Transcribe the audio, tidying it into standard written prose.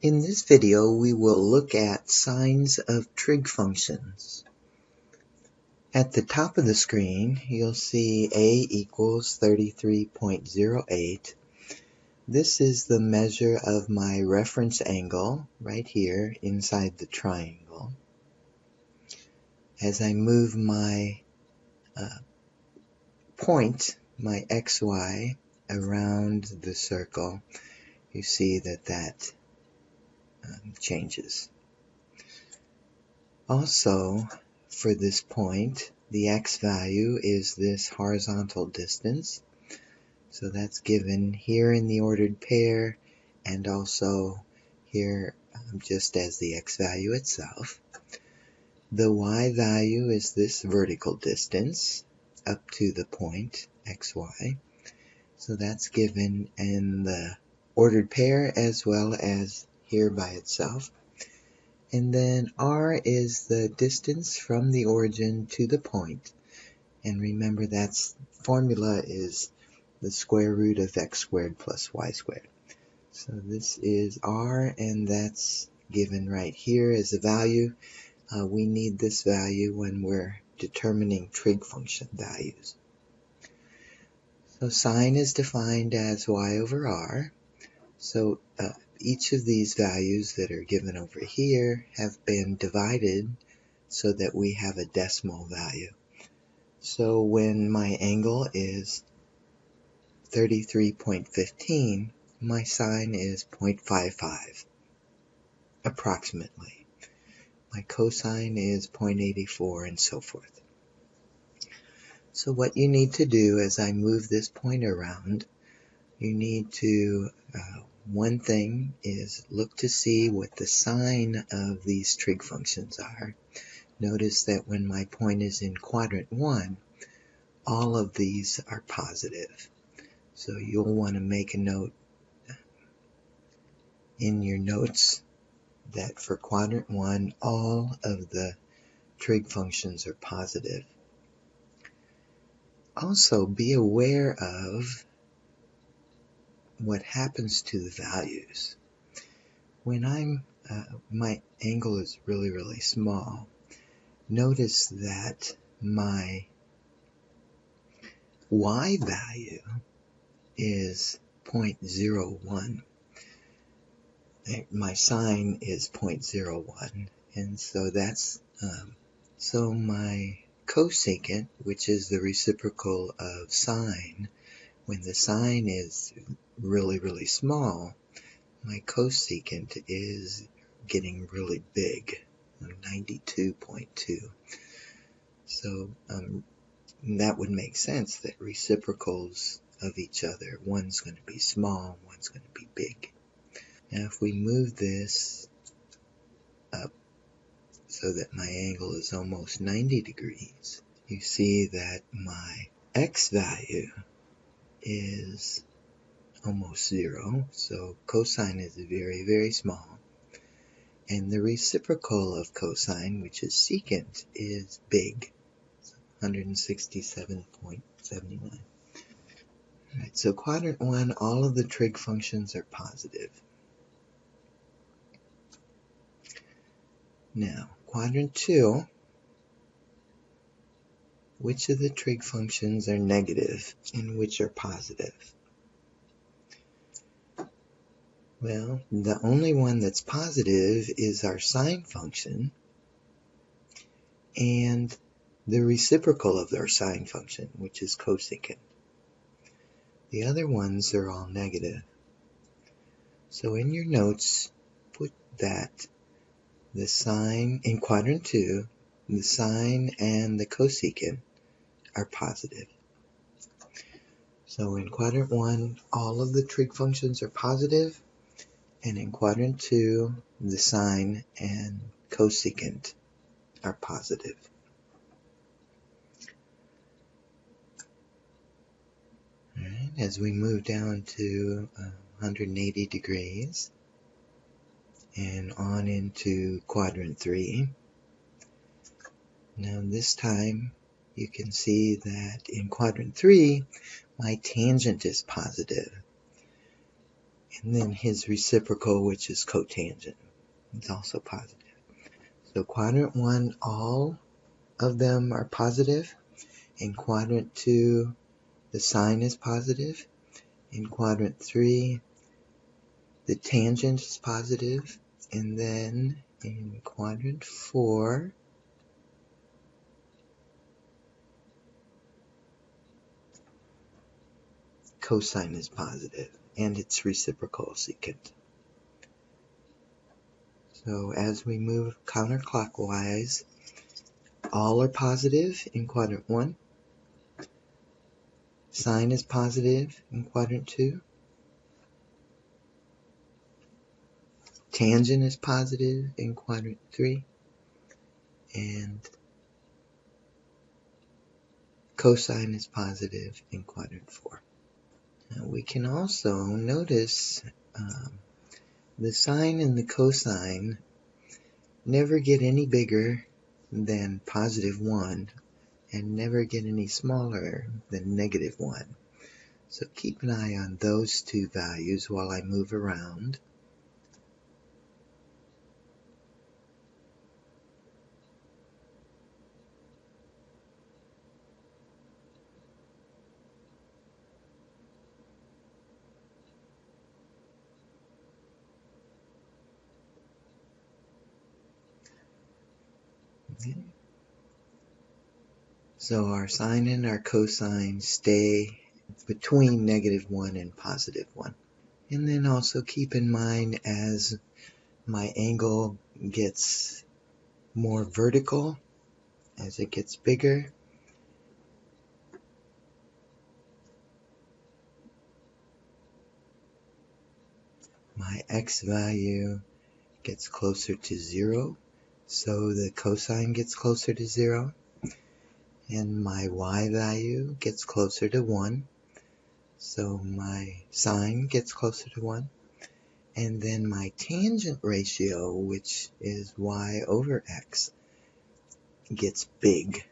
In this video, we will look at signs of trig functions. At the top of the screen, you'll see A equals 33.08. This is the measure of my reference angle right here inside the triangle. As I move my point, my XY, around the circle, you see that changes. Also, for this point, the x value is this horizontal distance. So that's given here in the ordered pair and also here just as the x value itself. The y value is this vertical distance up to the point xy. So that's given in the ordered pair as well as here by itself. And then r is the distance from the origin to the point. And remember that's formula is the square root of x squared plus y squared. So this is r, and that's given right here as a value. We need this value when we're determining trig function values. So sine is defined as y over r. So each of these values that are given over here have been divided so that we have a decimal value. So when my angle is 33.15, my sine is 0.55, approximately. My cosine is 0.84, and so forth. So what you need to do as I move this point around, you need to one thing is look to see what the sign of these trig functions are. Notice that when my point is in quadrant 1, all of these are positive. So you'll want to make a note in your notes that for quadrant 1, all of the trig functions are positive. Also, be aware of what happens to the values. When my angle is really small, notice that my y value is 0.01. My sine is 0.01, and so that's so my cosecant, which is the reciprocal of sine, when the sine is really small, my cosecant is getting really big, 92.2. So that would make sense that reciprocals of each other, one's going to be small, one's going to be big. Now if we move this up so that my angle is almost 90 degrees, you see that my x value is almost 0, so cosine is very small, and the reciprocal of cosine, which is secant, is big, 167.79. Alright, so quadrant 1, all of the trig functions are positive. Now, quadrant 2, which of the trig functions are negative and which are positive? Well, the only one that's positive is our sine function and the reciprocal of our sine function, which is cosecant. The other ones are all negative. So in your notes, put that the sine in quadrant 2, the sine and the cosecant are positive. So in quadrant 1, all of the trig functions are positive, and in quadrant 2, the sine and cosecant are positive. Alright, as we move down to 180 degrees and on into quadrant 3, now this time you can see that in quadrant 3, my tangent is positive. And then his reciprocal, which is cotangent, is also positive. So quadrant 1, all of them are positive. In quadrant 2, the sine is positive. In quadrant 3, the tangent is positive. And then in quadrant 4, cosine is positive, and its reciprocal secant. So as we move counterclockwise, all are positive in quadrant 1. Sine is positive in quadrant 2. Tangent is positive in quadrant 3. And cosine is positive in quadrant 4. Now we can also notice the sine and the cosine never get any bigger than positive 1 and never get any smaller than negative 1. So keep an eye on those two values while I move around. Okay. So our sine and our cosine stay between negative 1 and positive 1. And then also keep in mind, as my angle gets more vertical, as it gets bigger, my x value gets closer to 0, so the cosine gets closer to 0, and my y value gets closer to 1, so my sine gets closer to 1, and then my tangent ratio, which is y over x, gets big.